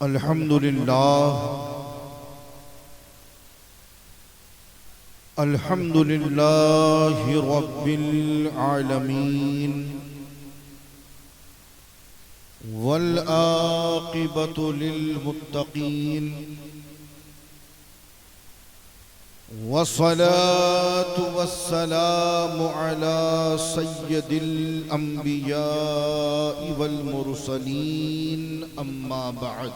الحمد للہ الحمد للہ رب العالمین والعاقبۃ للمتقین والصلاة والسلام على سید الانبیاء والمرسلین اما بعد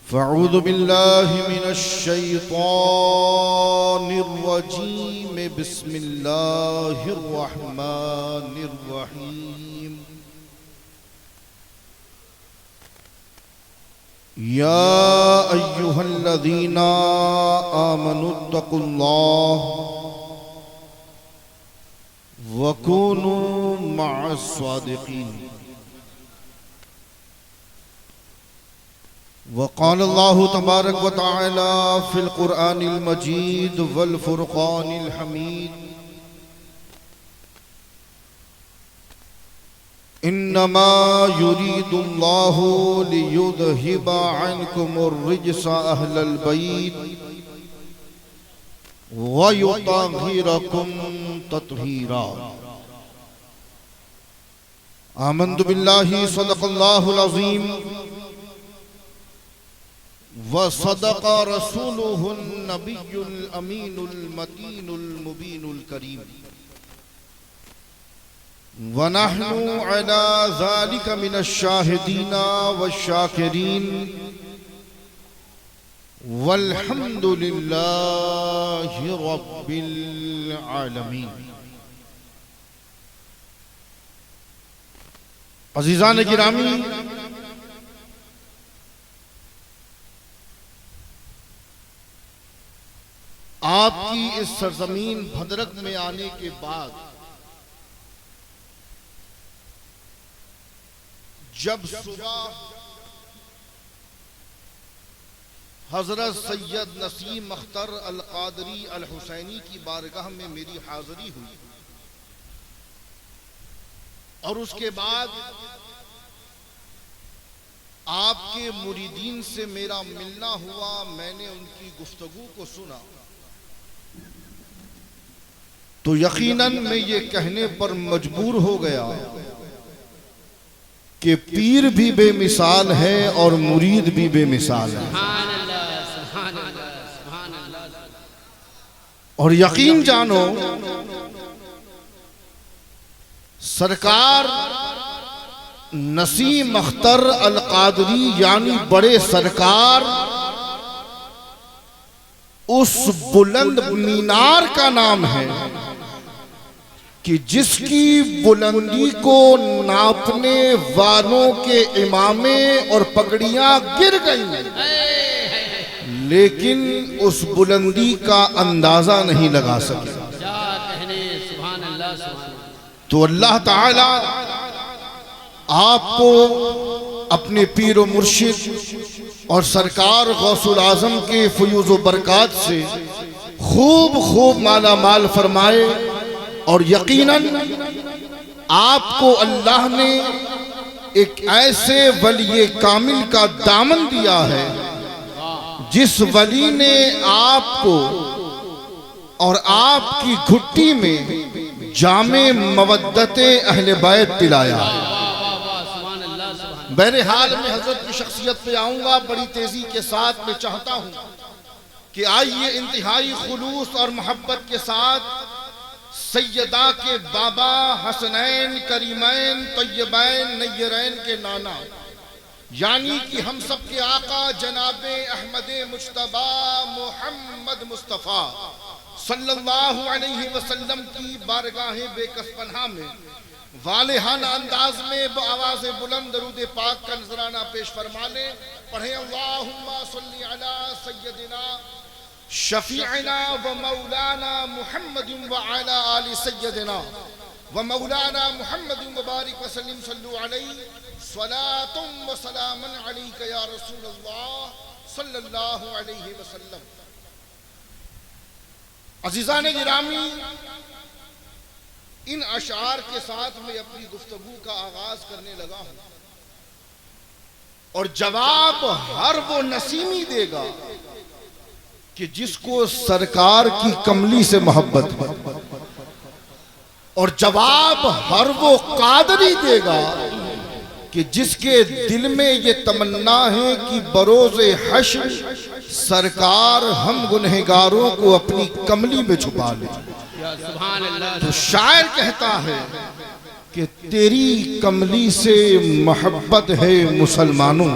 فاعوذ باللہ من الشیطان الرجیم بسم اللہ الرحمن الرحیم یا ایہا الذین آمنوا اتقوا اللہ وکونوا مع الصادقین وقال اللہ تبارک و تعالی فی القرآن المجید والفرقان الحمید انما يريد الله ليذهب عنكم الرجس اهل البيت ويطهركم تطهيرا آمنت بالله صدق الله العظيم وصدق رسوله النبي الأمين المتين المبين الكريم ونحن على ذلك من الشاهدين والشاكرين والحمد لله رب العالمين. عزیزان گرامی، آپ کی اس سرزمین بھدرک میں آنے کے بعد جب صبح حضرت سید نسیم اختر القادری الحسینی کی بارگاہ میں میری حاضری ہوئی اور اس کے بعد آپ کے مریدین سے میرا ملنا ہوا، میں نے ان کی گفتگو کو سنا تو یقیناً میں یہ کہنے پر مجبور ہو گیا کہ پیر بھی بے مثال ہے اور مرید بھی بے مثال ہے. اور یقین جانو سرکار نسیم اختر القادری یعنی بڑے سرکار اس بلند مینار کا نام ہے کہ جس کی بلندی کو ناپنے والوں کے امامے اور پگڑیاں گر گئیں لیکن اس بلندی کا اندازہ نہیں لگا سکے. تو اللہ تعالی آپ کو اپنے پیر و مرشد اور سرکار غوث العظم کے فیوز و برکات سے خوب خوب مالا مال فرمائے. اور یقیناً آپ کو اللہ نے ایک ایسے ولی کامل کا دامن دیا ہے جس ولی نے آپ کو اور آپ کی گھٹی میں جام مودت اہل بیت پلایا. بہرحال میں حضرت کی شخصیت پہ آؤں گا بڑی تیزی کے ساتھ. میں چاہتا ہوں کہ آئیے انتہائی خلوص اور محبت کے ساتھ سیدہ کے بابا حسنین کریمین طیبین نیرین کے نانا یعنی کہ ہم سب کے آقا جناب احمد مجتبی محمد مصطفیٰ صلی اللہ علیہ وسلم کی بارگاہ بے کس پناہ میں والہانہ انداز میں بآواز بلند درود پاک کا نذرانہ پیش فرما لیں. پڑھیں اللہم صلی علی سیدنا شفیعنا و مولانا محمد وعلا آل سیدنا و مولانا محمد مبارک وسلم صلو علیہ صلاة و سلاما علیک یا رسول اللہ صلی اللہ علیہ وسلم. عزیزان گرامی، ان اشعار کے ساتھ میں اپنی گفتگو کا آغاز کرنے لگا ہوں. اور جواب ہر وہ نسیمی دے گا کہ جس کو سرکار کی کملی سے محبت ہے، اور جواب ہر وہ قادری دے گا کہ جس کے دل میں یہ تمنا ہے کہ بروز حشر سرکار ہم گنہگاروں کو اپنی کملی میں چھپا لے۔ تو شاعر کہتا ہے کہ تیری کملی سے محبت ہے مسلمانوں،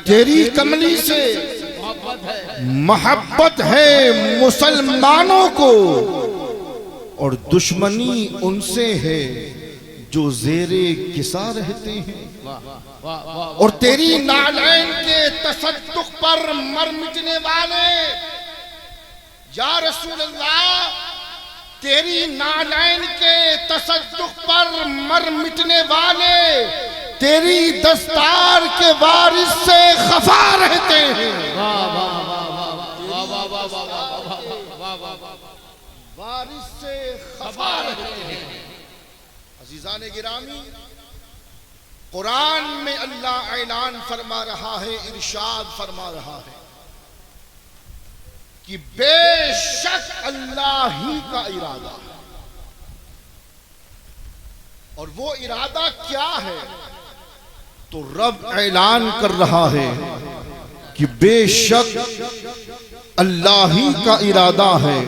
تیری کملی سے محبت ہے مسلمانوں کو، اور دشمنی ان سے ہے جو زیر کسا رہتے ہیں۔ اور تیری نالین کے تصدق پر مر مٹنے والے، یا رسول اللہ تیری نالین کے تصدق پر مر مٹنے والے تیری دستار کے وارث سے خفا رہتے ہیں، وارث سے خفا رہتے ہیں۔ عزیزان گرامی، قرآن میں اللہ اعلان فرما رہا ہے، ارشاد فرما رہا ہے کہ بے شک اللہ ہی کا ارادہ ہے۔ اور وہ ارادہ کیا ہے؟ تو رب اعلان کر رہا ہے کہ بے شک اللہ ہی کا ارادہ ہے،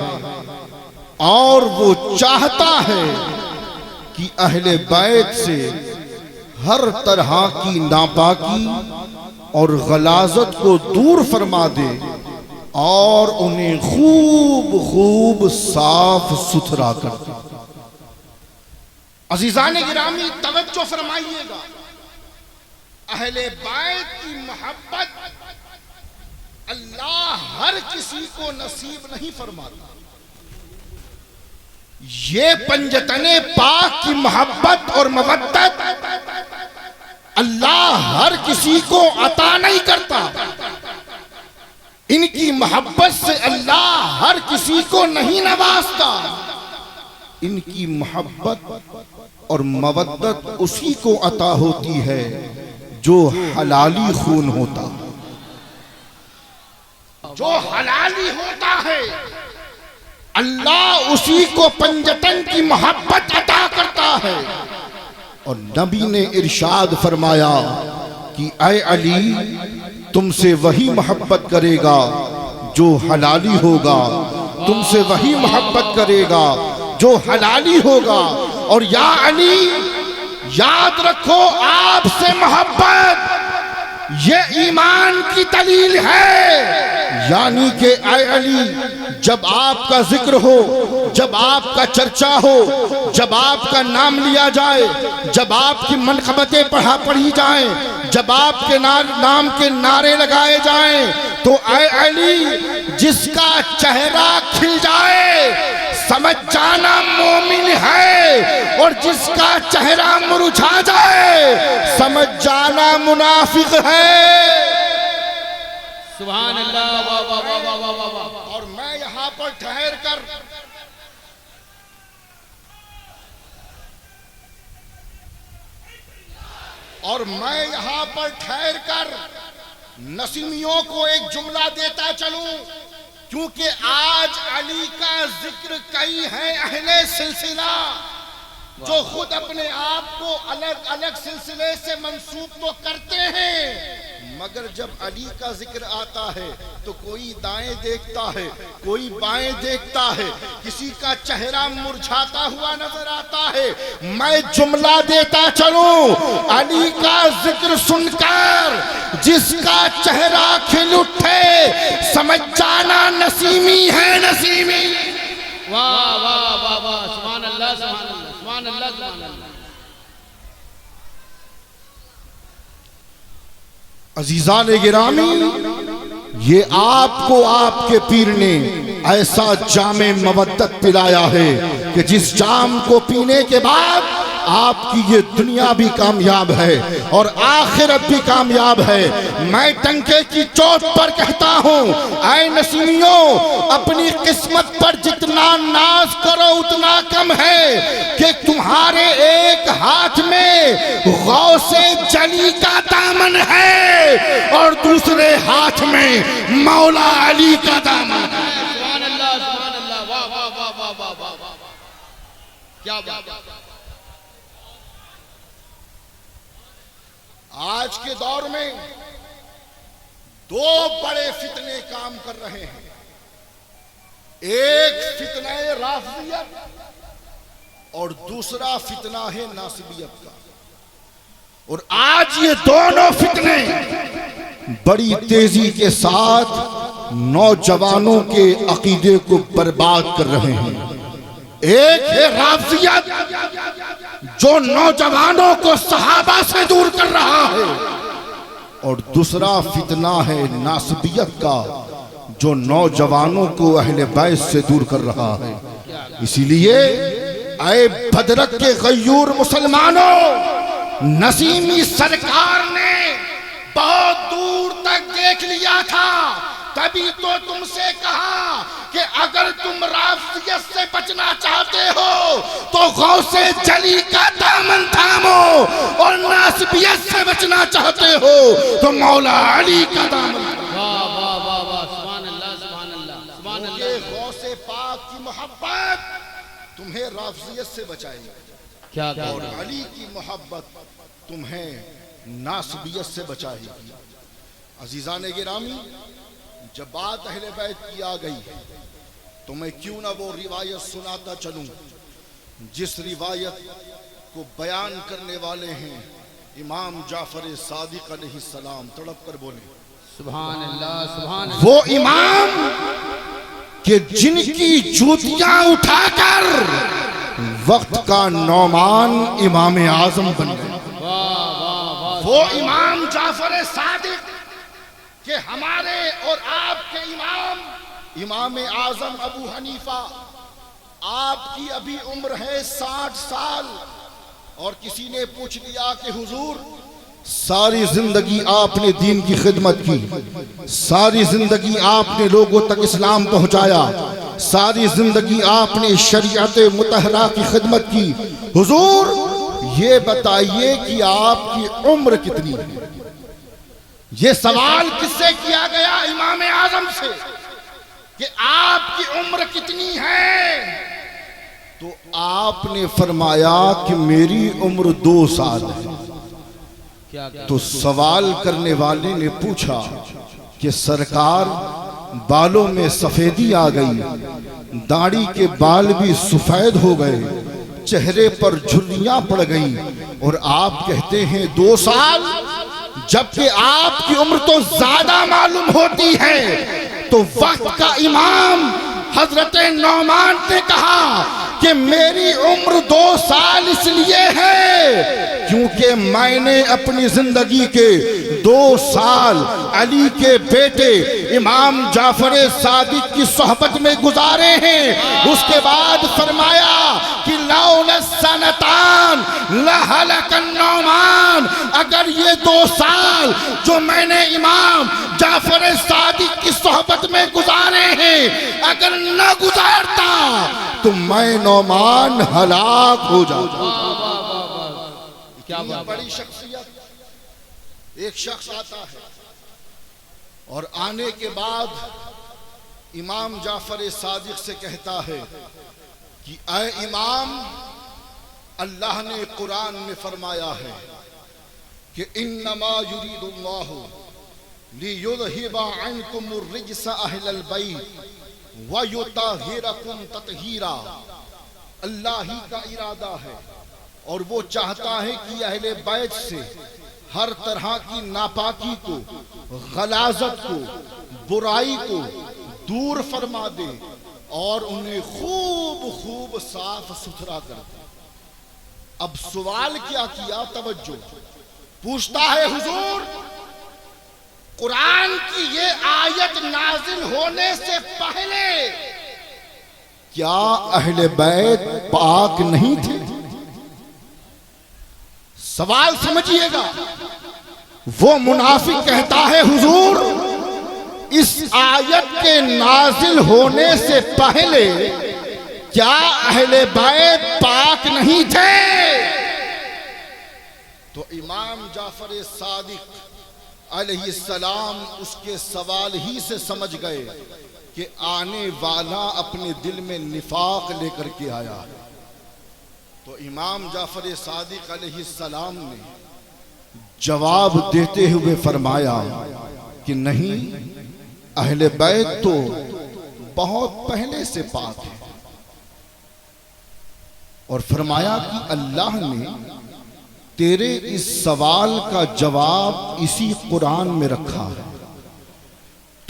اور وہ چاہتا ہے کہ اہل بیت سے ہر طرح کی ناپاکی اور غلاظت کو دور فرما دے، اور انہیں خوب خوب صاف ستھرا کر دے۔ عزیزان گرامی توجہ فرمائیے گا، اہل بیت کی محبت اللہ ہر کسی کو نصیب نہیں فرماتا۔ یہ پنجتن پاک کی محبت اور مودت اللہ ہر کسی کو عطا نہیں کرتا۔ ان کی محبت سے اللہ ہر کسی کو نہیں نوازتا۔ ان کی محبت اور مودت اسی کو عطا ہوتی ہے جو حلالی خون ہوتا، جو حلالی ہوتا ہے اللہ اسی کو پنجتن کی محبت عطا کرتا ہے۔ اور نبی نے ارشاد فرمایا کہ اے علی، تم سے وہی محبت کرے گا جو حلالی ہوگا، تم سے وہی محبت کرے گا جو حلالی ہوگا۔ اور یا علی، یاد رکھو آپ سے محبت یہ ایمان کی دلیل ہے، یعنی کہ اے علی، جب آپ کا ذکر ہو، جب آپ کا چرچا ہو، جب آپ کا نام لیا جائے، جب آپ کی منقبتیں پڑھی جائیں، جب آپ کے نام کے نعرے لگائے جائیں، تو اے علی جس کا چہرہ کھل جائے سمجھ جانا مومن ہے، اور جس کا چہرہ مرجھا جائے سمجھ جانا منافق ہے۔ سبحان اللہ۔ اور میں یہاں پر ٹھہر کر نسیمیوں کو ایک جملہ دیتا چلوں، کیونکہ آج علی کا ذکر کئی ہیں اہل سلسلہ جو خود اپنے آپ کو الگ الگ سلسلے سے منسوب تو کرتے ہیں، مگر جب علی کا ذکر آتا ہے تو کوئی دائیں دیکھتا ہے، کوئی بائیں دیکھتا ہے، کسی کا چہرہ مرجھاتا ہوا نظر آتا ہے۔ میں جملہ دیتا چلوں، علی کا ذکر سن کر جس کا چہرہ کھل اٹھے سمجھ جانا نسیمی ہے، نسیمی۔ واہ واہ واہ واہ، سبحان اللہ سبحان اللہ سبحان اللہ سبحان اللہ۔ عزیزان گرامی، یہ آپ کو آپ کے پیر نے ایسا جام مودت پلایا ہے کہ جس جام کو پینے کے بعد آپ کی یہ دنیا بھی کامیاب ہے اور آخرت بھی کامیاب ہے۔ میں ٹنکے کی چوٹ پر کہتا ہوں، اے نسیمیوں، اپنی قسمت پر جتنا ناز کرو اتنا کم ہے کہ تمہارے ایک ہاتھ میں غوث جلی کا دامن ہے اور دوسرے ہاتھ میں مولا علی کا دامن ہے۔ سبحان اللہ، سبحان اللہ، واہ واہ واہ واہ واہ واہ واہ، کیا بات ہے۔ آج کے دور میں دو بڑے فتنے کام کر رہے ہیں، ایک فتنہ رافضیت اور دوسرا فتنہ ہے ناصبیت کا، اور آج یہ دونوں فتنے بڑی تیزی کے ساتھ نوجوانوں کے عقیدے کو برباد کر رہے ہیں۔ ایک ہے رافضیت جو نوجوانوں کو صحابہ سے دور کر رہا ہے، اور دوسرا فتنہ ہے ناصبیت کا جو نوجوانوں کو اہل بیت سے دور کر رہا ہے۔ اسی لیے اے بدرک کے غیور مسلمانوں، نسیمی سرکار نے بہت دور تک دیکھ لیا تھا، تبھی تو تم سے کہا کہ اگر تم رافضیت سے بچنا چاہتے ہو تو غوث جلی کا دامن تھامو، اور ناصبیت سے بچنا چاہتے ہو تو مولا علی کا دامن تھامو۔ واہ واہ واہ واہ، سبحان اللہ، سبحان اللہ، سبحان اللہ۔ یہ غوث پاک کی محبت تمہیں رافضیت سے بچائے گی، کیا اور علی کی محبت تمہیں ناصبیت سے بچائے گی۔ عزیزان گرامی، جب بات اہل بیت کی آ گئی تو میں کیوں نہ وہ روایت سناتا چلوں جس روایت کو بیان کرنے والے ہیں امام جعفر صادق علیہ السلام۔ تڑپ کر بولیں سبحان اللہ، سبحان اللہ۔ وہ امام کہ جن کی جوتیاں اٹھا کر وقت کا نعمان امام اعظم بن گئے۔ وہ امام جعفر صادق کہ ہمارے اور آپ کے امام اعظم ابو حنیفہ، آپ کی ابھی عمر ہے 60 سال، اور کسی نے پوچھ لیا کہ حضور ساری زندگی آپ نے دین کی خدمت کی، ساری زندگی آپ نے لوگوں تک اسلام پہنچایا، ساری زندگی آپ نے شریعت مطہرہ کی خدمت کی، حضور یہ بتائیے کہ آپ کی عمر کتنی ہے؟ یہ سوال کس سے کیا گیا؟ امام اعظم سے، کہ آپ کی عمر کتنی ہے؟ تو آپ نے فرمایا کہ میری عمر 2 سال ہے۔ تو سوال کرنے والے نے پوچھا کہ سرکار بالوں میں سفیدی آ گئی، داڑھی کے بال بھی سفید ہو گئے، چہرے پر جھریاں پڑ گئی، اور آپ کہتے ہیں 2 سال، جبکہ آپ کی عمر تو زیادہ معلوم ہوتی ہے۔ تو وقت کا امام حضرت نعمان نے کہا کہ میری عمر 2 سال اس لیے ہے کیونکہ میں نے اپنی زندگی کے 2 سال علی کے بیٹے امام جعفر صادق کی صحبت میں گزارے ہیں۔ اس کے بعد فرمایا کہ لولا السنتان لہلک النعمان، اگر یہ 2 سال جو میں نے امام جعفر صادق کی صحبت میں گزارے ہیں اگر نہ گزارتا تو میں نعمان ہلاک ہو جاتا۔ کیا بڑی شخصیت۔ ایک شخص آتا ہے اور آنے کے بعد امام جعفر صادق سے کہتا ہے کہ اے امام، اللہ نے قرآن میں فرمایا ہے کہ انما یرید اللہ لیذہب عنکم الرجس اہل البیت ویطہرکم تطہیرا۔ اللہ ہی کا ارادہ ہے اور وہ چاہتا ہے کہ اہل بیت سے ہر طرح کی ناپاکی کو، غلاظت کو، برائی کو دور فرما دے اور انہیں خوب خوب صاف ستھرا کر دے۔ اب سوال کیا کیا؟ توجہ، پوچھتا ہے حضور قرآن کی یہ آیت نازل ہونے سے پہلے کیا اہل بیت پاک نہیں تھے؟ سوال سمجھیے گا. وہ منافق کہتا ہے حضور اس آیت کے نازل ہونے سے پہلے کیا اہل بیت پاک نہیں تھے؟ تو امام جعفر صادق علیہ السلام اس کے سوال ہی سے سمجھ گئے کہ آنے والا اپنے دل میں نفاق لے کر کے آیا. تو امام جعفر صادق علیہ السلام نے جواب دیتے ہوئے فرمایا کہ نہیں، اہل بیت تو بہت پہلے سے پاک ہے. اور فرمایا کہ اللہ نے تیرے اس سوال کا جواب اسی قرآن میں رکھا ہے.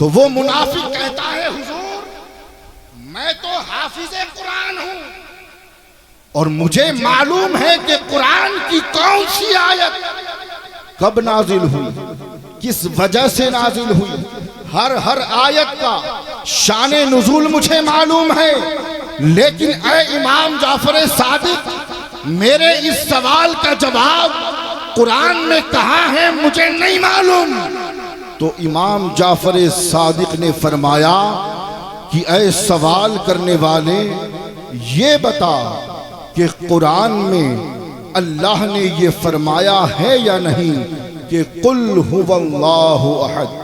تو وہ منافق کہتا ہے حضور میں تو حافظ قرآن ہوں اور مجھے معلوم ہے کہ قرآن کی کون سی آیت کب نازل ہوئی، کس وجہ سے نازل ہوئی، ہر آیت کا شان نزول مجھے معلوم ہے. لیکن اے امام جعفر صادق، میرے اس سوال کا جواب قرآن میں کہاں ہے مجھے نہیں معلوم. تو امام جعفر صادق نے فرمایا کہ اے سوال کرنے والے، یہ بتا کہ قرآن میں اللہ نے یہ فرمایا ہے یا نہیں کہ قل هو اللہ احد،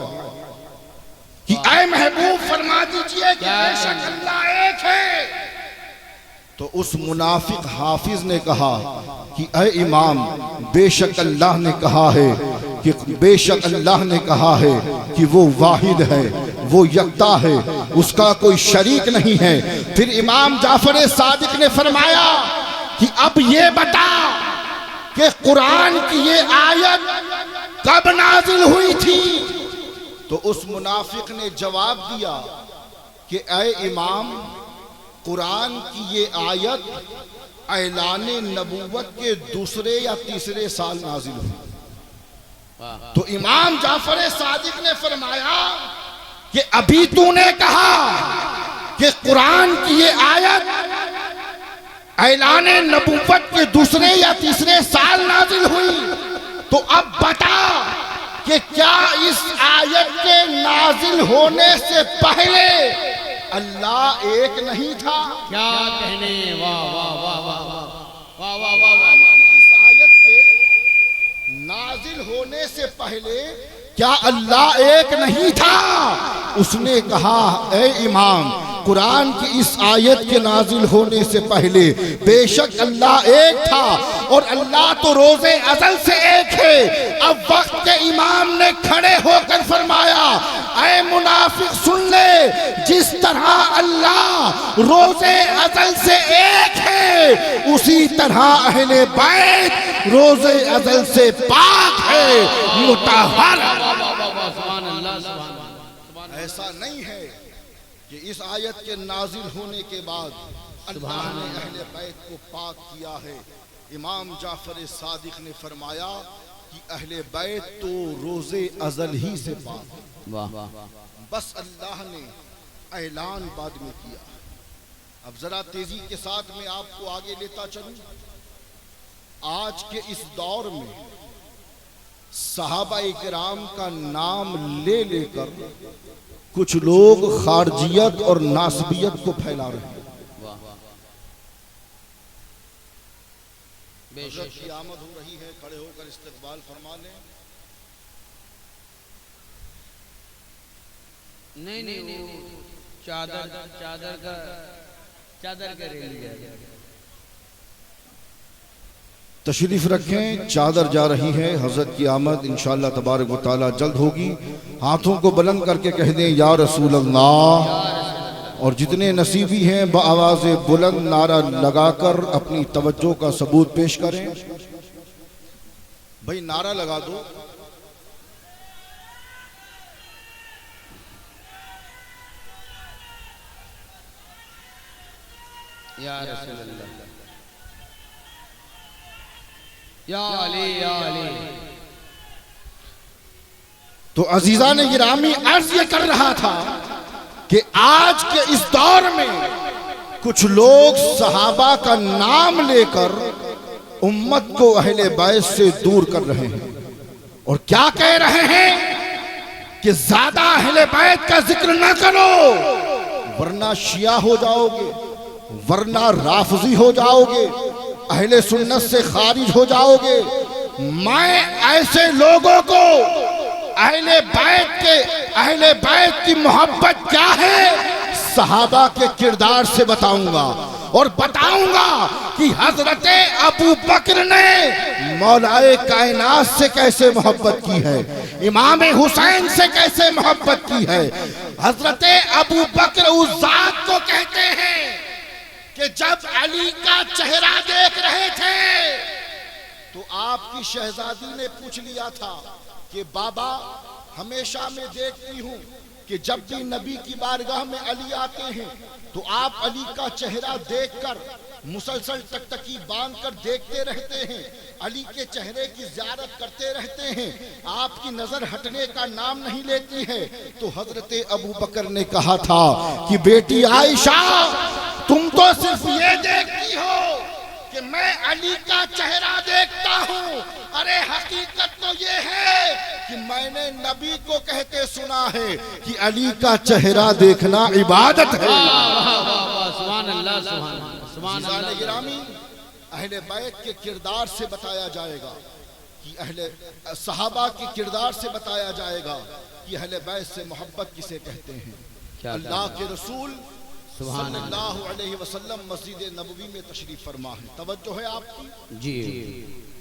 کہ اے محبوب فرما دیجئے کہ بے شک اللہ ایک ہے. تو اس منافق حافظ نے کہا کہ اے امام، بے شک اللہ نے کہا ہے کہ بے شک اللہ نے کہا ہے کہ وہ واحد ہے، وہ یکتا ہے، اس کا کوئی شریک نہیں ہے. پھر امام جعفر صادق نے فرمایا کہ اب یہ بتا کہ قرآن کی یہ آیت کب نازل ہوئی تھی. تو اس منافق نے جواب دیا کہ اے امام، قرآن کی یہ آیت اعلان نبوت کے دوسرے یا تیسرے سال نازل ہوئی. تو امام جعفر صادق نے فرمایا کہ ابھی تو نے کہا کہ قرآن کی یہ آیت اعلان نبوت کے دوسرے یا تیسرے سال نازل ہوئی، تو اب بتا کہ کیا اس آیت کے نازل ہونے سے پہلے اللہ ایک نہیں تھا؟ کیا کہنے، واہ واہ واہ واہ واہ واہ واہ واہ. اس آیت کے نازل ہونے سے پہلے کیا اللہ ایک نہیں تھا؟ اس نے کہا اے امام، قرآن کی اس آیت کے نازل ہونے سے پہلے بے شک اللہ ایک تھا، اور اللہ تو روز ازل سے ایک ہے. اب وقت کے امام نے کھڑے ہو کر فرمایا اے منافق سن لے، جس طرح اللہ روز ازل سے ایک ہے اسی طرح اہل بیت روز ازل سے پاک ہے، مطہر. سبحان اللہ سبحان. ایسا نہیں ہے کہ اس آیت کے نازل ہونے کے بعد اللہ نے اہل بیت کو پاک کیا ہے. امام جعفر صادق نے فرمایا کہ اہل بیت تو روز ازل ہی سے پاک ہے، بس اللہ نے اعلان بعد میں کیا. اب ذرا تیزی کے ساتھ میں آپ کو آگے لیتا چلوں. آج کے اس دور میں صحابہ کرام کا نام لے لے کر کچھ لوگ خارجیت اور ناسبیت کو پھیلا رہے ہیں. حضرت کی آمد ہو رہی ہے، کھڑے ہو کر استقبال فرما لیں. نہیں چادر کا ریلی ہے. تشریف رکھیں، چادر جا رہی ہے. حضرت کی آمد انشاءاللہ تبارک و تعالی جلد ہوگی. ہاتھوں کو بلند کر کے کہہ دیں یا رسول اللہ. اور جتنے نصیبی ہیں بآواز بلند نعرہ لگا کر اپنی توجہ کا ثبوت پیش کریں. بھئی نعرہ لگا دو. یا رسول اللہ، یا علی یا علی. تو عزیزان گرامی عرض یہ کر رہا تھا کہ آج کے اس دور میں کچھ لوگ صحابہ کا نام لے کر امت کو اہل بیت سے دور کر رہے ہیں اور کیا کہہ رہے ہیں کہ زیادہ اہل بیت کا ذکر نہ کرو ورنہ شیعہ ہو جاؤ گے، ورنہ رافضی ہو جاؤ گے، اہل سنت سے خارج ہو جاؤ گے۔ میں ایسے لوگوں کو اہل بیت کی محبت کیا ہے صحابہ کے کردار سے بتاؤں گا، اور بتاؤں گا کہ حضرت ابو بکر نے مولائے کائنات سے کیسے محبت کی ہے، امام حسین سے کیسے محبت کی ہے۔ حضرت ابو بکر اس ذات کو کہتے ہیں کہ جب علی کا چہرہ دیکھ رہے تھے تو آپ کی شہزادی نے پوچھ لیا تھا کہ بابا ہمیشہ میں دیکھتی ہوں کہ جب بھی نبی کی بارگاہ میں علی آتے ہیں تو آپ علی کا چہرہ دیکھ کر مسلسل ٹکٹکی باندھ کر دیکھتے رہتے ہیں، علی کے چہرے کی زیارت کرتے رہتے ہیں، آپ کی نظر ہٹنے کا نام نہیں لیتی ہے۔ تو حضرت ابو بکر نے کہا تھا کہ بیٹی عائشہ تم تو صرف یہ دیکھتی ہو کہ میں علی کا چہرہ دیکھتا ہوں، ارے حقیقت تو یہ ہے کہ میں نے نبی کو کہتے سنا ہے کہ علی کا چہرہ دیکھنا عبادت ہے۔ سبحان اللہ، سبحان اللہ۔ گرامی، اہل بیت کے کردار سے بتایا جائے گا کہ صحابہ کے کردار سے بتایا جائے گا کہ اہل بیت سے محبت کسے کہتے ہیں۔ اللہ کے رسول صلی اللہ علیہ وسلم مسجد نبوی میں تشریف فرما ہے، توجہ ہے آپ کی جی،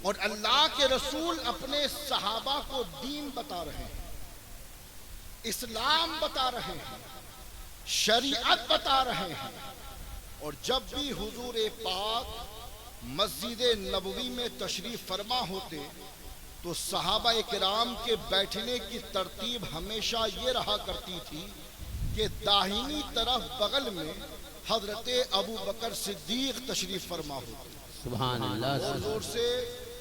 اور اللہ کے رسول اپنے صحابہ کو دین بتا رہے ہیں، اسلام بتا رہے ہیں، شریعت بتا رہے ہیں، اور جب بھی حضور پاک مسجد نبوی میں تشریف فرما ہوتے تو صحابہ کرام کے بیٹھنے کی ترتیب ہمیشہ یہ رہا کرتی تھی کہ داہنی طرف بغل میں حضرت ابو بکر صدیق تشریف فرما ہوتے، سبحان اللہ، اور زور سے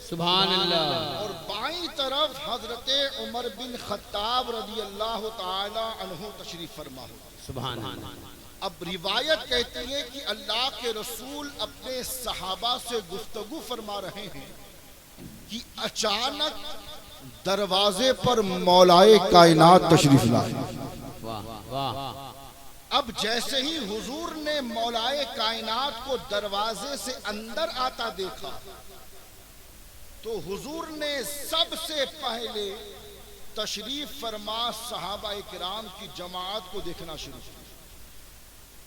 سبحان اللہ، اور بائیں طرف حضرت عمر بن خطاب رضی اللہ تعالی عنہ تشریف فرما ہوتے۔ سبحان اللہ۔ اب روایت کہتی ہے کہ اللہ کے رسول اپنے صحابہ سے گفتگو فرما رہے ہیں کہ اچانک دروازے پر مولائے کائنات تشریف لائے۔ اب جیسے ہی حضور نے مولائے کائنات کو دروازے سے اندر آتا دیکھا تو حضور نے سب سے پہلے تشریف فرما صحابہ کرام کی جماعت کو دیکھنا شروع کیا،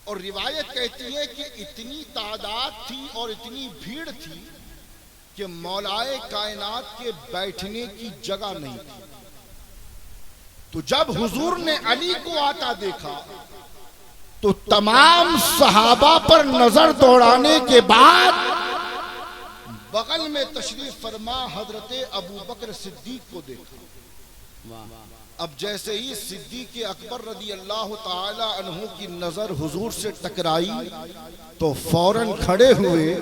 اور روایت کہتی ہے کہ اتنی تعداد تھی اور اتنی بھیڑ تھی کہ مولائے کائنات کے بیٹھنے کی جگہ نہیں تھی۔ تو جب حضور نے علی کو آتا دیکھا تو تمام صحابہ پر نظر دوڑانے کے بعد بغل میں تشریف فرما حضرت ابو بکر صدیق کو دیکھا۔ اب جیسے ہی صدیق اکبر رضی اللہ تعالی عنہ کی نظر حضور سے ٹکرائی تو فوراً کھڑے ہوئے،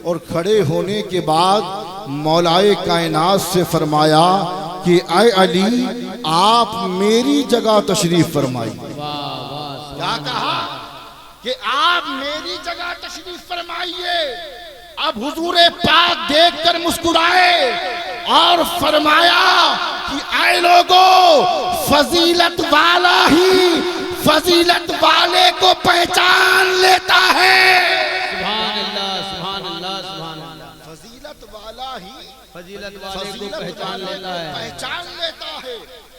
اور کھڑے ہونے کے بعد مولائے کائنات سے فرمایا کہ اے علی آپ میری جگہ تشریف فرمائیے۔ کیا کہا کہ آپ میری جگہ تشریف فرمائیے۔ اب حضور پاک دیکھ کر مسکرائے اور فرمایا کہ اے لوگو، فضیلت والا ہی فضیلت والے کو پہچان لیتا ہے۔ سبحان اللہ، سبحان اللہ، سبحان اللہ۔ فضیلت والا ہی فضیلت والے کو پہچان لیتا ہے۔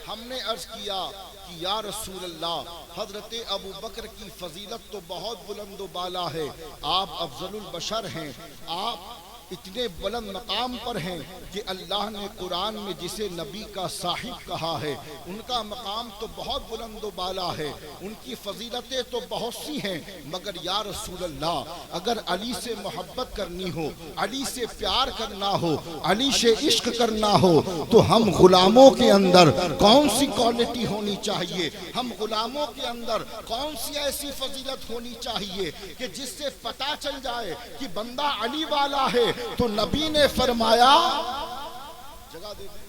ہم نے عرض کیا کہ یا رسول اللہ، حضرت ابو بکر کی فضیلت تو بہت بلند و بالا ہے، آپ افضل البشر ہیں، آپ اتنے بلند مقام پر ہیں کہ اللہ نے قرآن میں جسے نبی کا صاحب کہا ہے ان کا مقام تو بہت بلند و بالا ہے، ان کی فضیلتیں تو بہت سی ہیں، مگر یا رسول اللہ اگر علی سے محبت کرنی ہو، علی سے پیار کرنا ہو، علی سے عشق کرنا ہو تو ہم غلاموں کے اندر کون سی کوالٹی ہونی چاہیے، ہم غلاموں کے اندر کون سی ایسی فضیلت ہونی چاہیے کہ جس سے پتہ چل جائے کہ بندہ علی والا ہے۔ تو نبی نے فرمایا جگہ دے دیں۔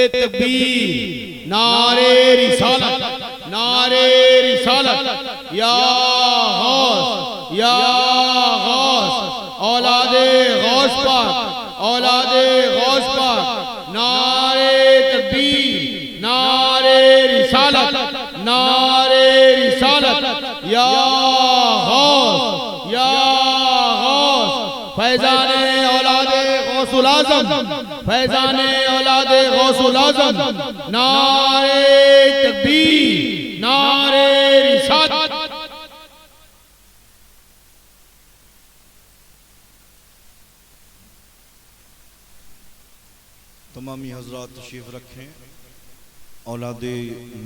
تکبیر، نعرے رسالت، نعرے رسالت، یا غوث، یا غوث، اولاد غوث پاک، اولاد غوث پاک، نعرے تکبیر، نعرے رسالت، نعرے رسالت، یا غوث، یا غوث، فیضان اولاد غوث العظم، فیضان اولاد غوث العظم، نعرے تکبیر، نعرے رسالت۔ تمامی حضرات تشریف رکھیں۔ اولاد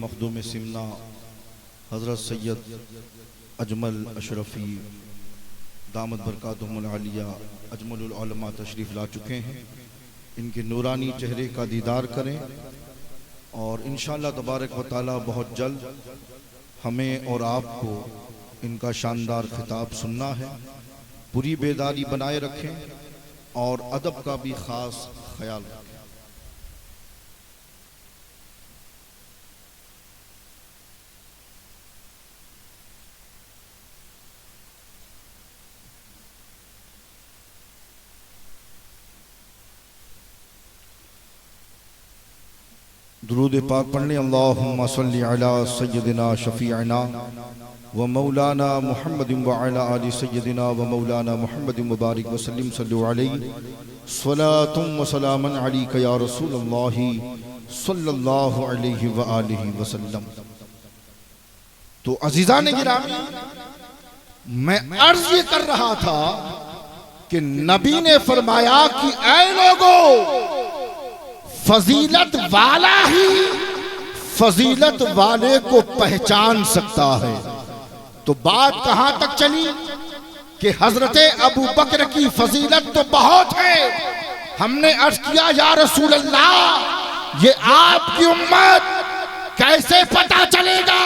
مخدوم سمنا حضرت سید اجمل اشرفی دامت برکاتہم العالیہ اجمل العلماء تشریف لا چکے ہیں۔ ان کے نورانی چہرے کا دیدار کریں اور انشاءاللہ تبارک و تعالی بہت جلد ہمیں اور آپ کو ان کا شاندار خطاب سننا ہے۔ پوری بیداری بنائے رکھیں اور ادب کا بھی خاص خیال رکھیں۔ درود پاک پڑھنے اللہم صلی علی سیدنا شفیعنا و مولانا محمد و علی آل سیدنا و مولانا محمد مبارک وسلم صلو علیہ صلاة و سلاما علیک یا رسول اللہ صلی اللہ علیہ وآلہ وسلم۔ تو عزیزان گرامی، میں عرض یہ کر رہا تھا کہ نبی نے فرمایا کہ اے لوگو، فضیلت والا ہی فضیلت والے کو پہچان سکتا ہے۔ تو بات کہاں تک چلی کہ حضرت ابو بکر کی فضیلت تو بہت ہے۔ ہم نے عرض کیا یا رسول اللہ، یہ آپ کی امت کیسے پتہ چلے گا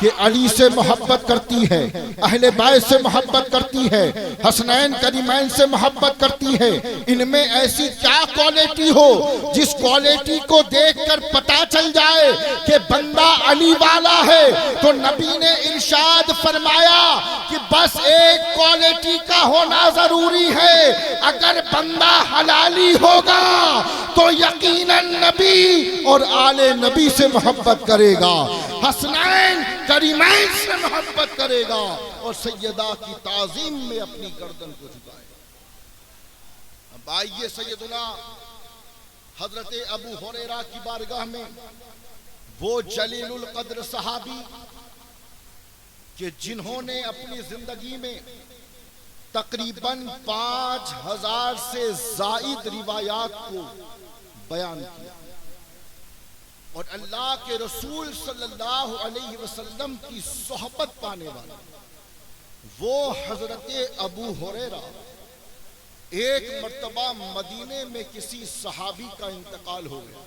کہ علی سے محبت کرتی ہے، اہل بیت سے محبت کرتی ہے، حسنین کریمین سے محبت کرتی ہے؟ ان میں ایسی کیا کوالٹی ہو جس کوالٹی کو دیکھ کر پتہ چل جائے کہ بندہ علی والا ہے؟ تو نبی نے ارشاد فرمایا کہ بس ایک کوالٹی کا ہونا ضروری ہے۔ اگر بندہ حلالی ہوگا تو یقیناً نبی اور آل نبی سے محبت کرے گا، حسنین کریمین سے محبت کرے گا اور سیدہ کی تعظیم میں اپنی گردن کو جھکائے گا۔ اب آئیے سیدنا حضرت ابو ہریرہ کی بارگاہ میں، وہ جلیل القدر صحابی کہ جنہوں نے اپنی زندگی میں تقریباً 5000 سے زائد روایات کو بیان کیا، اور اللہ کے رسول صلی اللہ علیہ وسلم کی صحبت پانے والا وہ حضرت ابو ہریرہ، ایک مرتبہ مدینے میں کسی صحابی کا انتقال ہو گیا۔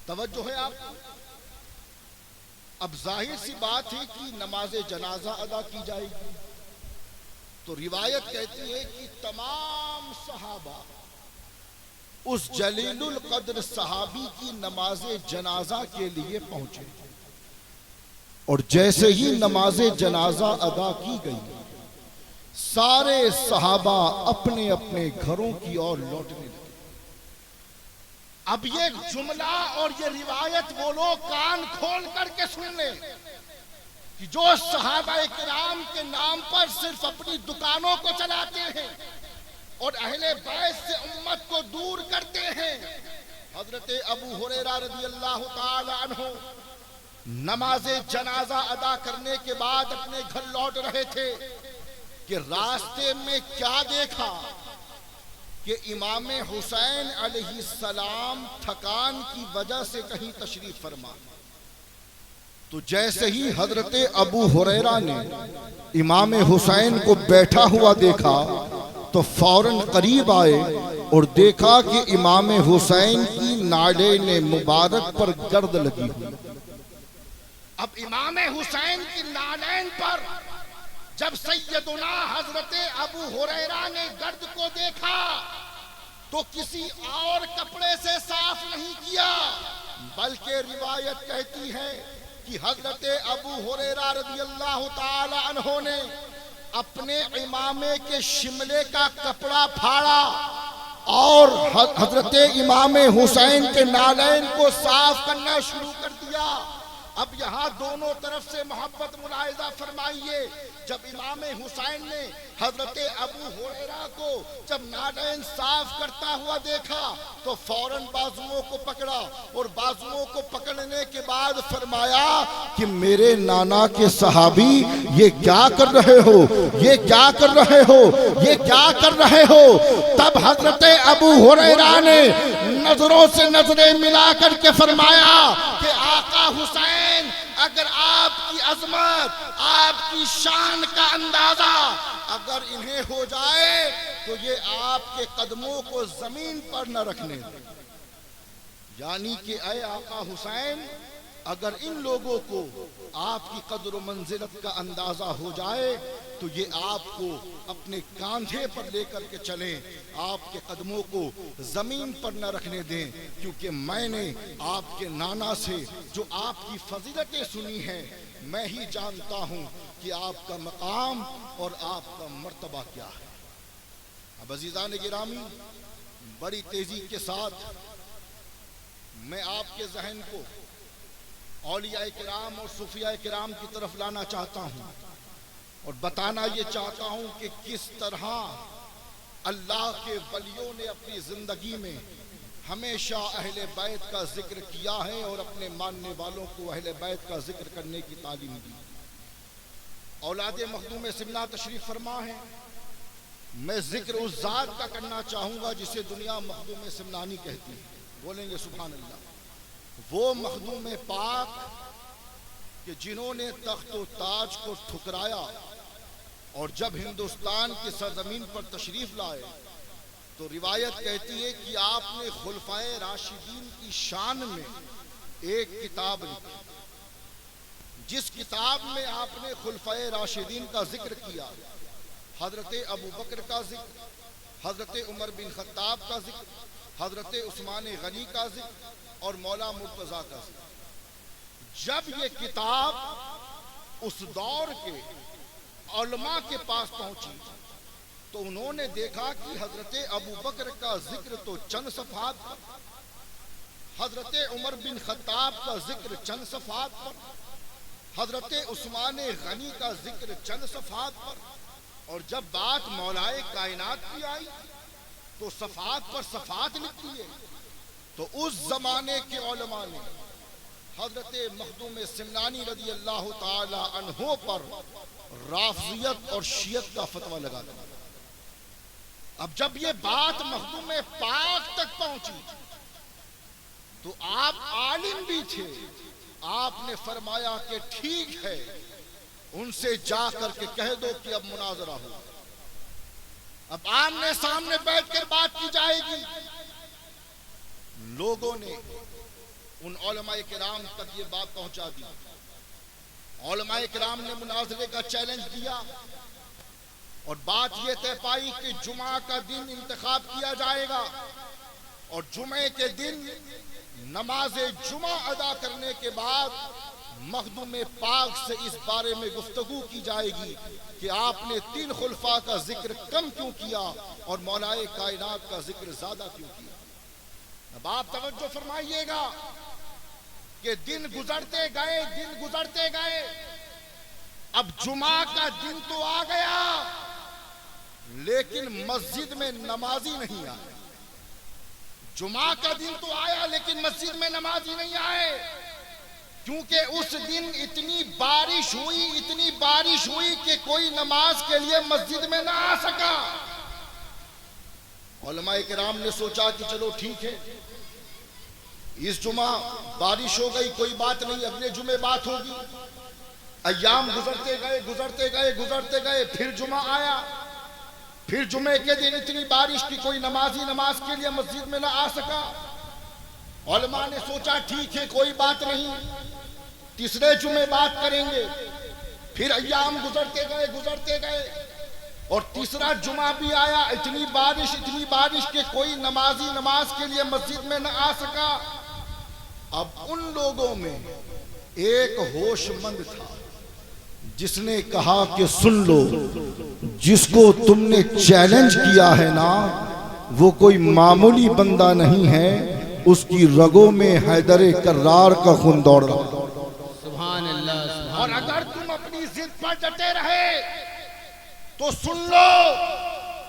توجہ ہے آپ، اب ظاہر سی بات ہے کہ نماز جنازہ ادا کی جائے گی، تو روایت کہتی ہے کہ تمام صحابہ اس جلیل القدر صحابی کی نماز جنازہ کے لیے پہنچے، اور جیسے ہی نماز جنازہ ادا کی گئی سارے صحابہ اپنے اپنے گھروں کی اور لوٹنے لگے۔ اب یہ جملہ اور یہ روایت وہ لوگ کان کھول کر کے سن لیں کہ جو صحابہ کرام کے نام پر صرف اپنی دکانوں کو چلاتے ہیں اور اہل بیت سے امت کو دور کرتے ہیں۔ حضرت ابو ہریرہ رضی اللہ تعالی عنہ نماز جنازہ ادا کرنے کے بعد اپنے گھر لوٹ رہے تھے کہ راستے میں کیا دیکھا کہ امام حسین علیہ السلام تھکان کی وجہ سے کہیں تشریف فرما۔ تو جیسے ہی حضرت ابو ہریرہ نے امام حسین کو بیٹھا ہوا دیکھا تو فوراً قریب آئے اور دیکھا کہ امام حسین کی نالین مبارک پر گرد لگی ہوئی۔ اب امام حسین کی نالین پر جب سیدنا حضرت ابو ہریرہ نے گرد کو دیکھا تو کسی اور کپڑے سے صاف نہیں کیا، بلکہ روایت کہتی ہے کہ حضرت ابو ہریرہ رضی اللہ تعالی عنہ نے اپنے امامے کے شملے کا کپڑا پھاڑا اور حضرت امام حسین کے نالین کو صاف کرنا شروع کر دیا۔ اب یہاں دونوں طرف سے محبت ملاحظہ فرمائیے، جب امام حسین نے حضرت ابو ہریرہ کو جب نالین صاف کرتا ہوا دیکھا تو فوراً بازوؤں کو پکڑا، اور بازوؤں کو پکڑنے کے بعد فرمایا کہ میرے نانا کے صحابی یہ کیا کر رہے ہو، یہ کیا کر رہے ہو، یہ کیا کر رہے ہو۔ تب حضرت ابو ہریرہ نے نظروں سے نظریں ملا کر کے فرمایا کہ آقا حسین، اگر آپ کی عظمت، آپ کی شان کا اندازہ اگر انہیں ہو جائے تو یہ آپ کے قدموں کو زمین پر نہ رکھنے دیں۔ یعنی کہ اے آقا حسین، اگر ان لوگوں کو آپ کی قدر و منزلت کا اندازہ ہو جائے تو یہ آپ کو اپنے کاندھے پر لے کر کے چلیں، آپ کے قدموں کو زمین پر نہ رکھنے دیں، کیونکہ میں نے آپ کے نانا سے جو آپ کی فضیلتیں سنی ہیں، میں ہی جانتا ہوں کہ آپ کا مقام اور آپ کا مرتبہ کیا ہے۔ اب عزیزان گرامی، بڑی تیزی کے ساتھ میں آپ کے ذہن کو اولیاء کرام اور صوفیاء کرام کی طرف لانا چاہتا ہوں اور بتانا یہ چاہتا ہوں کہ کس طرح اللہ کے ولیوں نے اپنی زندگی میں ہمیشہ اہل بیت کا ذکر کیا ہے اور اپنے ماننے والوں کو اہل بیت کا ذکر کرنے کی تعلیم دی۔ اولاد مخدوم سمنا تشریف فرما ہے، میں ذکر اس ذات کا کرنا چاہوں گا جسے دنیا مخدوم سمنانی کہتی ہے، بولیں گے سبحان اللہ۔ وہ مخدوم پاک کہ جنہوں نے تخت و تاج کو ٹھکرایا اور جب ہندوستان کی سرزمین پر تشریف لائے تو روایت کہتی ہے کہ آپ نے خلفائے راشدین کی شان میں ایک کتاب لکھی، جس کتاب میں آپ نے خلفائے راشدین کا ذکر کیا، حضرت ابو بکر کا ذکر، حضرت عمر بن خطاب کا ذکر، حضرت عثمان غنی کا ذکر اور مولا مرتضیٰ کا ذکر۔ جب یہ کتاب اس دور کے علماء کے پاس پہنچی تو انہوں نے دیکھا کہ حضرت ابو بکر کا ذکر تو چند صفحات پر، حضرت عمر بن خطاب کا ذکر چند صفحات پر، حضرت عثمان غنی کا ذکر چند صفحات پر، اور جب بات مولائے کائنات کی آئی تو صفحات پر صفحات لکھ دیے۔ تو اس زمانے کے علماء نے حضرت مخدوم سمنانی رضی اللہ تعالی عنہ پر رافضیت اور شیعت کا فتویٰ لگا دیا۔ اب جب یہ بات مخدوم پاک تک پہنچی تو آپ عالم بھی تھے، آپ نے فرمایا کہ ٹھیک ہے، ان سے جا کر کے کہہ دو کہ اب مناظرہ ہو، اب آمنے سامنے بیٹھ کر بات کی جائے گی۔ لوگوں نے ان علماء کرام تک یہ بات پہنچا دی، علماء کرام نے مناظرے کا چیلنج دیا اور بات یہ طے پائی کہ جمعہ کا دن انتخاب کیا جائے گا اور جمعے کے دن نماز جمعہ ادا کرنے کے بعد مخدوم پاک سے اس بارے میں گفتگو کی جائے گی کہ آپ نے 3 خلفاء کا ذکر کم کیوں کیا اور مولائے کائنات کا ذکر زیادہ کیوں کیا۔ اب آپ توجہ فرمائیے گا کہ دن گزرتے گئے، اب جمعہ کا دن تو آ گیا لیکن مسجد میں نمازی نہیں آئے۔ جمعہ کا دن تو آیا لیکن مسجد میں نمازی نہیں آئے، کیونکہ اس دن اتنی بارش ہوئی کہ کوئی نماز کے لیے مسجد میں نہ آ سکا۔ علماء کرام نے سوچا کہ چلو ٹھیک ہے، اس جمعہ بارش ہو گئی، کوئی بات نہیں، اگلے جمعے بات ہوگی۔ ایام گزرتے گئے، پھر جمعہ آیا، پھر جمعے کے دن اتنی بارش کی کوئی نمازی نماز کے لیے مسجد میں نہ آ سکا۔ علماء نے سوچا ٹھیک ہے، کوئی بات نہیں، تیسرے جمعے بات کریں گے۔ پھر ایام گزرتے گئے، اور تیسرا جمعہ بھی آیا، اتنی بارش کہ کوئی نمازی نماز کے لیے مسجد میں نہ آ سکا۔ اب ان لوگوں میں ایک ہوش مند تھا جس نے کہا کہ سن لو، جس کو تم نے چیلنج کیا ہے نا وہ کوئی معمولی بندہ نہیں ہے، اس کی رگوں میں حیدر کرار کا خون دوڑ رہا۔ سبحان اللہ۔ اور اگر تم اپنی ضد پر ڈٹے رہے تو سن لو،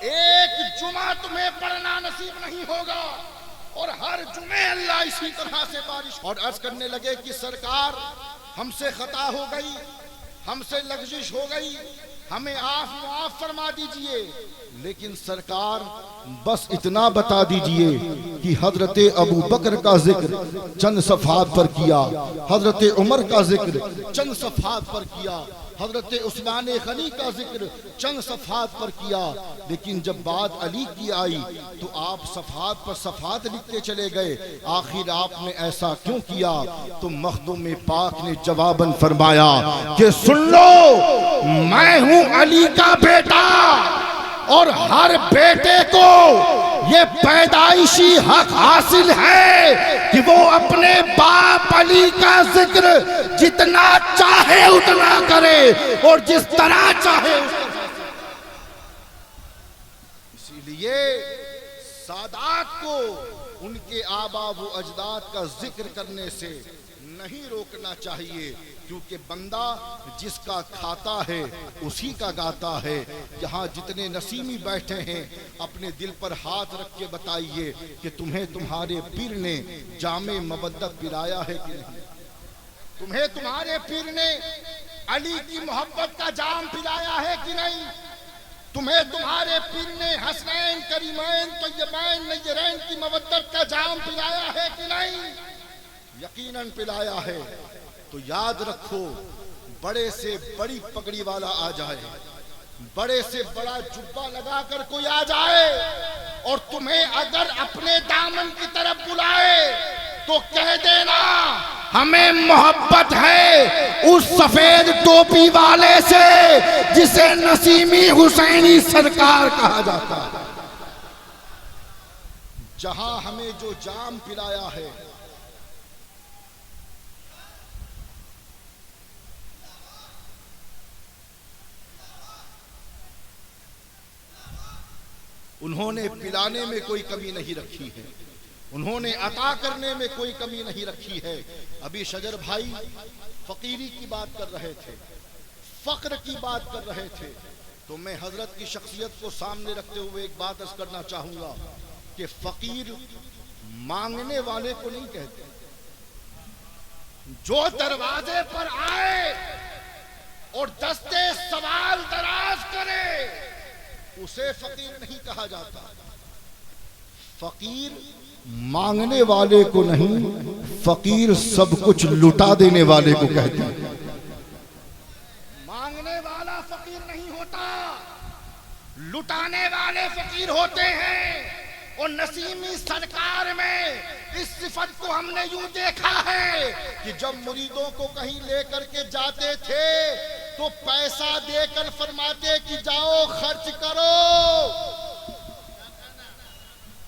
ایک جمعہ تمہیں پڑھنا نصیب نہیں ہوگا، اور ہر جمعے اللہ اسی طرح سے بارش۔ اور عرض کرنے لگے کہ سرکار ہم سے خطا ہو گئی، ہم سے لغزش ہو گئی، ہمیں معاف فرما دیجئے، لیکن سرکار بس اتنا بتا دیجئے کہ حضرت ابو بکر کا ذکر چند صفحات پر کیا، حضرت عمر کا ذکر چند صفحات پر کیا، حضرت عثمان غنی کا ذکر چند صفحات پر کیا، لیکن جب بات علی کی آئی تو آپ صفحات پر صفحات لکھتے چلے گئے۔ آخر آپ نے ایسا کیوں کیا؟ تو مخدوم پاک نے جواباً فرمایا کہ سن لو، میں ہوں علی کا بیٹا، اور ہر بیٹے کو یہ پیدائشی حق حاصل ہے کہ وہ اپنے باپ علی کا ذکر جتنا چاہے اتنا کرے اور جس طرح چاہے اس طرح۔ اسی لیے سادات کو ان کے آبا و اجداد کا ذکر کرنے سے نہیں روکنا چاہیے، کیونکہ بندہ جس کا کھاتا ہے اسی کا گاتا ہے۔ یہاں جتنے نسیمی بیٹھے ہیں اپنے دل پر ہاتھ رکھ کے بتائیے کہ تمہیں تمہارے پیر نے جام مودت پلایا ہے کہ نہیں؟ تمہیں تمہارے پیر نے علی کی محبت کا جام پلایا ہے کہ نہیں؟ تمہیں تمہارے پیر نے حسنین کریمین طیبین نیرین کی مودت کا جام پلایا ہے کہ نہیں؟ یقیناً پلایا ہے۔ تو یاد رکھو، بڑے سے بڑی پگڑی والا آ جائے، بڑے سے بڑا جبہ لگا کر کوئی آ جائے اور تمہیں اگر اپنے دامن کی طرف بلائے تو کہہ دینا ہمیں محبت ہے اس سفید ٹوپی والے سے جسے نسیمی حسینی سرکار کہا جاتا ہے۔ جہاں ہمیں جو جام پلایا ہے، انہوں نے پلانے میں کوئی کمی نہیں رکھی ہے، انہوں نے عطا کرنے میں کوئی کمی نہیں رکھی ہے۔ ابھی شجر بھائی فقیری کی بات کر رہے تھے، فقر کی بات کر رہے تھے، تو میں حضرت کی شخصیت کو سامنے رکھتے ہوئے ایک بات عرض کرنا چاہوں گا کہ فقیر مانگنے والے کو نہیں کہتے، جو دروازے پر آئے اور دستے سوال دراز کرے اسے فقیر نہیں کہا جاتا۔ فقیر مانگنے والے کو نہیں، فقیر سب کچھ لٹا دینے والے کو کہتے ہیں۔ مانگنے والا فقیر نہیں ہوتا، لٹانے والے فقیر ہوتے ہیں۔ اور نسیمی سرکار میں اس صفت کو ہم نے یوں دیکھا ہے کہ جب مریدوں کو کہیں لے کر کے جاتے تھے تو پیسہ دے کر فرماتے کہ جاؤ خرچ کرو۔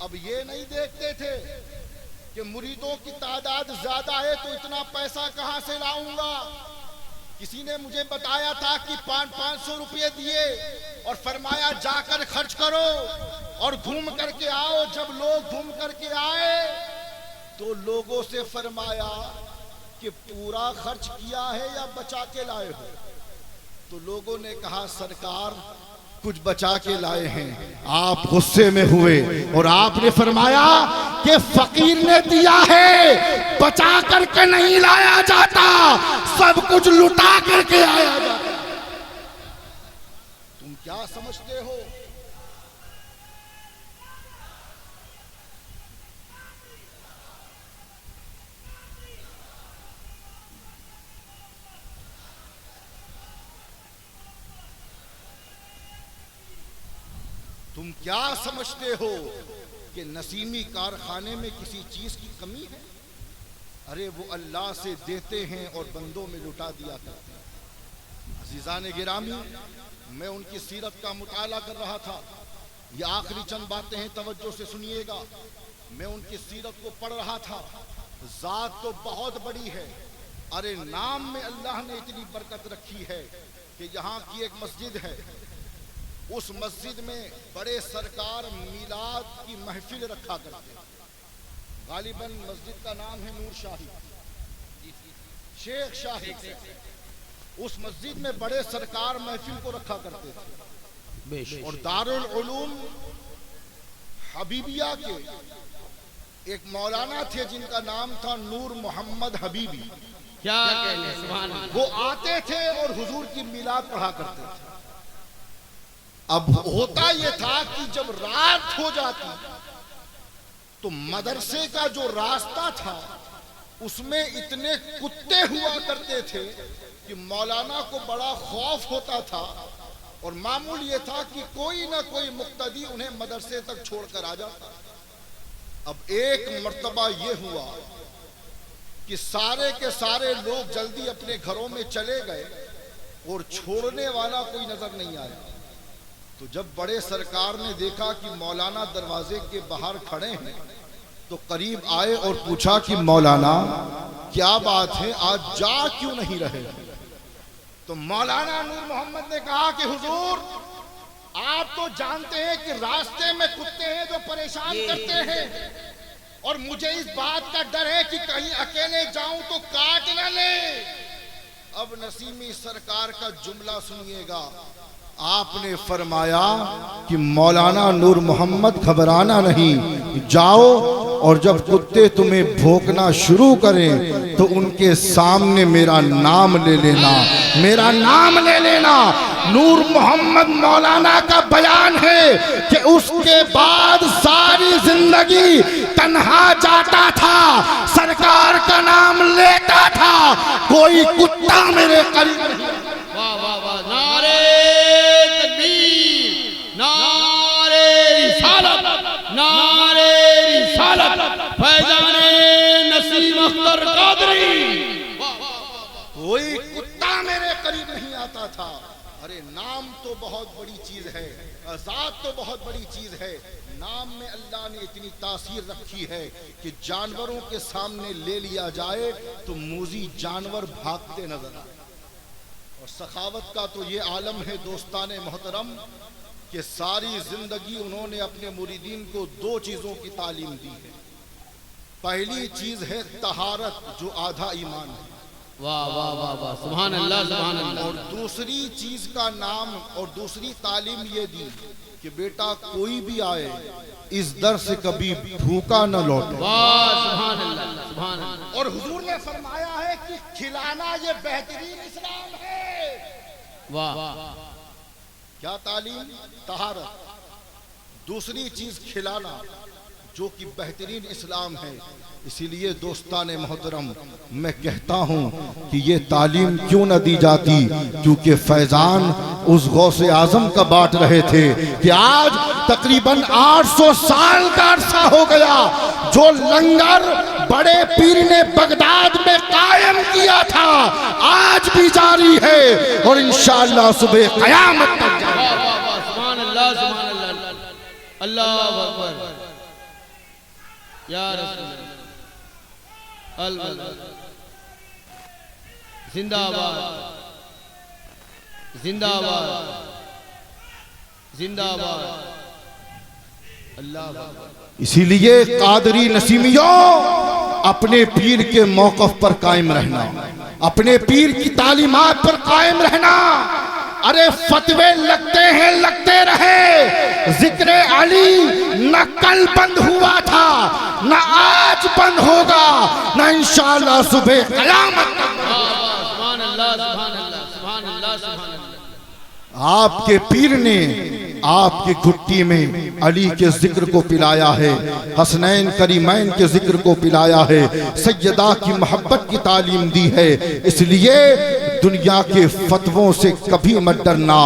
اب یہ نہیں دیکھتے تھے کہ مریدوں کی تعداد زیادہ ہے تو اتنا پیسہ کہاں سے لاؤں گا۔ کسی نے مجھے بتایا تھا کہ 500 روپے دیے اور فرمایا جا کر خرچ کرو اور گھوم کر کے آؤ۔ جب لوگ گھوم کر کے آئے تو لوگوں سے فرمایا کہ پورا خرچ کیا ہے یا بچا کے لائے ہو؟ تو لوگوں نے کہا سرکار کچھ بچا کے لائے ہیں۔ آپ غصے میں ہوئے اور آپ نے فرمایا کہ فقیر نے دیا ہے، بچا کر کے نہیں لایا جاتا، سب کچھ لٹا کر کے آیا جاتا۔ تم کیا سمجھتے ہو؟ تم کیا سمجھتے ہو کہ نسیمی کارخانے میں کسی چیز کی کمی ہے؟ ارے وہ اللہ سے دیتے ہیں اور بندوں میں لٹا دیا کرتے ہیں۔ عزیزان گرامی، میں ان کی سیرت کا مطالعہ کر رہا تھا. یہ آخری چند باتیں ہیں، توجہ سے سنیے گا. میں ان کی سیرت کو پڑھ رہا تھا. ذات تو بہت بڑی ہے، ارے نام میں اللہ نے اتنی برکت رکھی ہے کہ یہاں کی ایک مسجد ہے، اس مسجد میں بڑے سرکار میلاد کی محفل رکھا کرتے ہیں. غالباً مسجد کا نام ہے نور شاہی، شیخ شاہی. اس مسجد میں بڑے سرکار محفل کو رکھا کرتے تھے. اور دارالعلوم حبیبیہ کے ایک مولانا تھے جن کا نام تھا نور محمد حبیبی. کیا کہنے، سبحان اللہ. وہ آتے تھے اور حضور کی میلاد پڑھا کرتے تھے. اب ہوتا یہ تھا کہ جب رات ہو جاتی تو مدرسے کا جو راستہ تھا اس میں اتنے کتے ہوا کرتے تھے کہ مولانا کو بڑا خوف ہوتا تھا، اور معمول یہ تھا کہ کوئی نہ کوئی مقتدی انہیں مدرسے تک چھوڑ کر آ جاتا. اب ایک مرتبہ یہ ہوا کہ سارے کے سارے لوگ جلدی اپنے گھروں میں چلے گئے اور چھوڑنے والا کوئی نظر نہیں آیا. تو جب بڑے سرکار نے دیکھا کہ مولانا دروازے کے باہر کھڑے ہیں تو قریب آئے اور پوچھا کہ مولانا کیا بات ہے، آج جا کیوں نہیں رہے؟ تو مولانا نور محمد نے کہا کہ حضور آپ تو جانتے ہیں کہ راستے میں کتے ہیں جو پریشان کرتے ہیں، اور مجھے اس بات کا ڈر ہے کہ کہیں اکیلے جاؤں تو کاٹ نہ لے. اب نسیمی سرکار کا جملہ سنیے گا. آپ نے فرمایا کہ مولانا نور محمد گھبرانا نہیں، جاؤ اور جب کتے تمہیں بھونکنا شروع کریں تو ان کے سامنے میرا نام لے لینا، میرا نام لے لینا. نور محمد مولانا کا بیان ہے کہ اس کے بعد ساری زندگی تنہا جاتا تھا، سرکار کا نام لیتا تھا، کوئی کتا میرے قریب نہیں. واہ واہ واہ، نعرے تکبیر، نعرے رسالت، نعرے رسالت، فیضان نسیم اختر قادری. کوئی کتا میرے قریب نہیں آتا تھا. ارے نام تو بہت بڑی چیز ہے، ذات تو بہت بڑی چیز ہے. نام میں اللہ نے اتنی تاثیر رکھی ہے کہ جانوروں کے سامنے لے لیا جائے تو موذی جانور بھاگتے نظر آئے. اور سخاوت کا تو یہ عالم ہے دوستان محترم کہ ساری زندگی انہوں نے اپنے مریدین کو دو چیزوں کی تعلیم دی ہے. پہلی چیز ہے طہارت جو آدھا ایمان ہے، واہ واہ واہ واہ، سبحان اللہ سبحان اللہ. اور دوسری چیز کا نام اور دوسری تعلیم یہ دی کہ بیٹا کوئی بھی آئے اس در سے کبھی بھوکا نہ لوٹے. واہ سبحان اللہ سبحان اللہ. اور حضور نے فرمایا ہے کہ کھلانا یہ بہترین اسلام ہے. واہ، کیا تعلیم؟ طہارت. دوسری چیز کھلانا جو کہ بہترین اسلام ہے. اسی لیے دوستان محترم میں کہتا ہوں کہ یہ تعلیم کیوں نہ دی جاتی، کیونکہ فیضان اس غوث اعظم کا بانٹ رہے تھے کہ آج تقریباً 800 سال کا عرصہ ہو گیا جو لنگر بڑے پیر نے بغداد میں قائم کیا تھا آج بھی جاری ہے اور انشاءاللہ صبح قیامت تک جاری ہے. سبحان اللہ سبحان اللہ. اللہ اکبر یا رسول اللہ. زندہ باد زندہ باد زندہ باد. اللہ. اسی لیے قادری نسیمیوں اپنے پیر کے موقف پر قائم رہنا، اپنے پیر کی تعلیمات پر قائم رہنا. ارے فتوے لگتے ہیں، لگتے رہے. ذکر علی نہ کل بند ہوا تھا، نہ آج بند ہوگا، نہ انشاءاللہ صبح قیامت تک. سبحان اللہ سبحان اللہ سبحان اللہ سبحان اللہ. آپ کے پیر نے آپ کی گھٹی میں علی کے ذکر کو پلایا ہے، حسنین کریمین کے ذکر کو پلایا ہے، سیدہ کی محبت کی تعلیم دی ہے. اس لیے دنیا کے فتووں سے کبھی مت ڈرنا،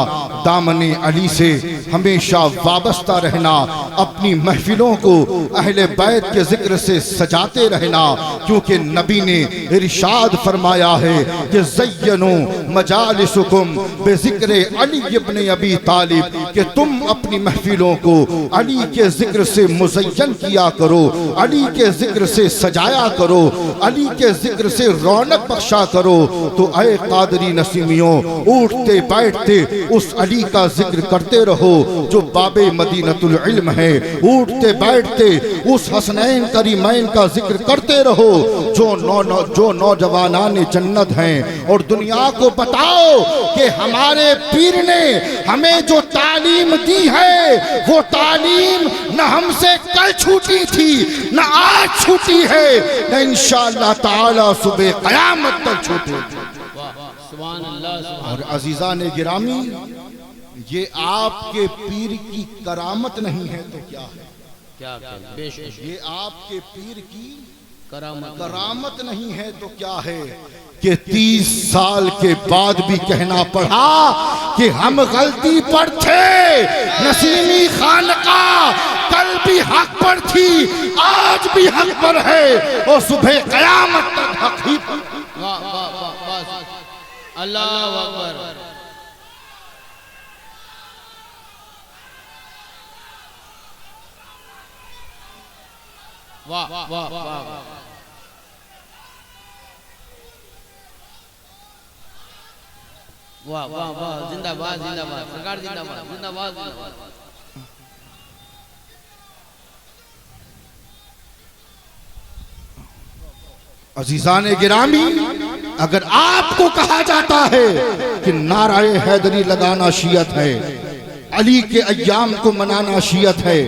دامن علی سے ہمیشہ وابستہ رہنا، اپنی محفلوں کو اہل بیت کے ذکر سے سجاتے رہنا، کیونکہ نبی نے ارشاد فرمایا ہے کہ زینوا مجالسکم بذکر علی ابن ابی طالب، کہ تم اپنی محفلوں کو علی کے ذکر سے مزین کیا کرو، علی کے ذکر سے سجایا کرو، علی کے ذکر سے رونق بخشا کرو۔ تو اے قادری نسیمیوں، اٹھتے بیٹھتے اس علی کا ذکر کرتے رہو جو باب مدینۃ العلم ہے، اٹھتے بیٹھتے اس حسنین کریمین کا ذکر کرتے رہو جو نوجوانان جنت ہیں، اور دنیا کو بتاؤ کہ ہمارے پیر نے ہمیں جو تعلیم دی ہے وہ تعلیم نہ ہم سے کل چھوٹی تھی نہ آج چھوٹی ہے، نہ انشاءاللہ تعالی صبح قیامت تک چھوٹے گی۔ سبحان اللہ۔ اور عزیزان گرامی، یہ آپ کے پیر کی کرامت نہیں ہے تو کیا ہے؟ کیا بے شک یہ آپ کے پیر کی کرامت کرامت نہیں ہے تو کیا ہے کہ 30 سال کے بعد بھی کہنا پڑا کہ ہم غلطی پر تھے، نسیمی خانقاہ کل بھی حق پر تھی، آج بھی حق پر ہے، اور صبح قیامت تک حق ہی پر۔ واہ واہ واہ واہ، اللہ اکبر۔ واہ واہ واہ واہ، واہ واہ واہ، زندہ باد زندہ باد، سرکار زندہ باد زندہ باد زندہ باد۔ عزیزان گرامی، اگر آپ کو کہا جاتا ہے کہ نعرہ حیدری لگانا شیعت ہے، علی کے ایام کو منانا شیعت ہے،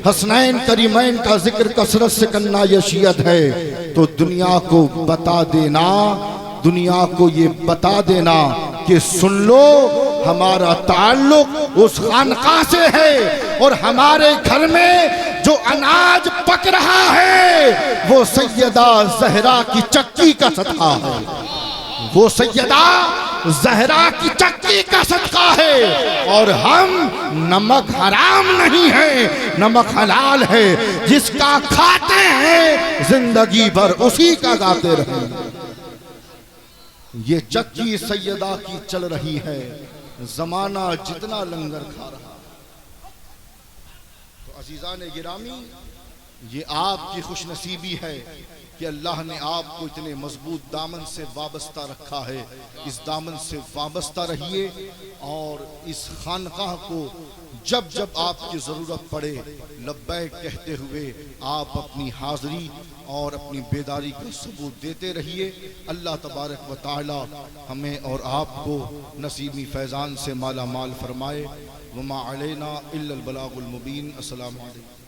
حسنین کریمین کا ذکر کثرت سے کرنا یہ شیعت ہے، تو دنیا کو بتا دینا، دنیا کو یہ بتا دینا کہ سن لو ہمارا تعلق اس خانقاہ سے ہے، اور ہمارے گھر میں جو اناج پک رہا ہے وہ سیدہ زہرا کی چکی کا صدقہ ہے، وہ سیدہ زہرا کی چکی کا صدقہ ہے، اور ہم نمک حرام نہیں ہے، نمک حلال ہے، جس کا کھاتے ہیں زندگی بھر اسی کا گاتے رہیں۔ یہ چکی سیدہ کی چل رہی ہے، زمانہ جتنا لنگر کھا رہا۔ تو عزیزان گرامی، یہ آپ کی خوش نصیبی ہے کہ اللہ نے آپ کو اتنے مضبوط دامن سے وابستہ رکھا ہے۔ اس دامن سے وابستہ رہیے، اور اس خانقاہ کو جب جب آپ کی ضرورت پڑے لبیک کہتے ہوئے آپ اپنی حاضری اور اپنی بیداری کا ثبوت دیتے رہیے۔ اللہ تبارک و تعالی ہمیں اور آپ کو نصیبی فیضان سے مالا مال فرمائے۔ وما علینا الا البلاغ المبین۔ السلام علیکم۔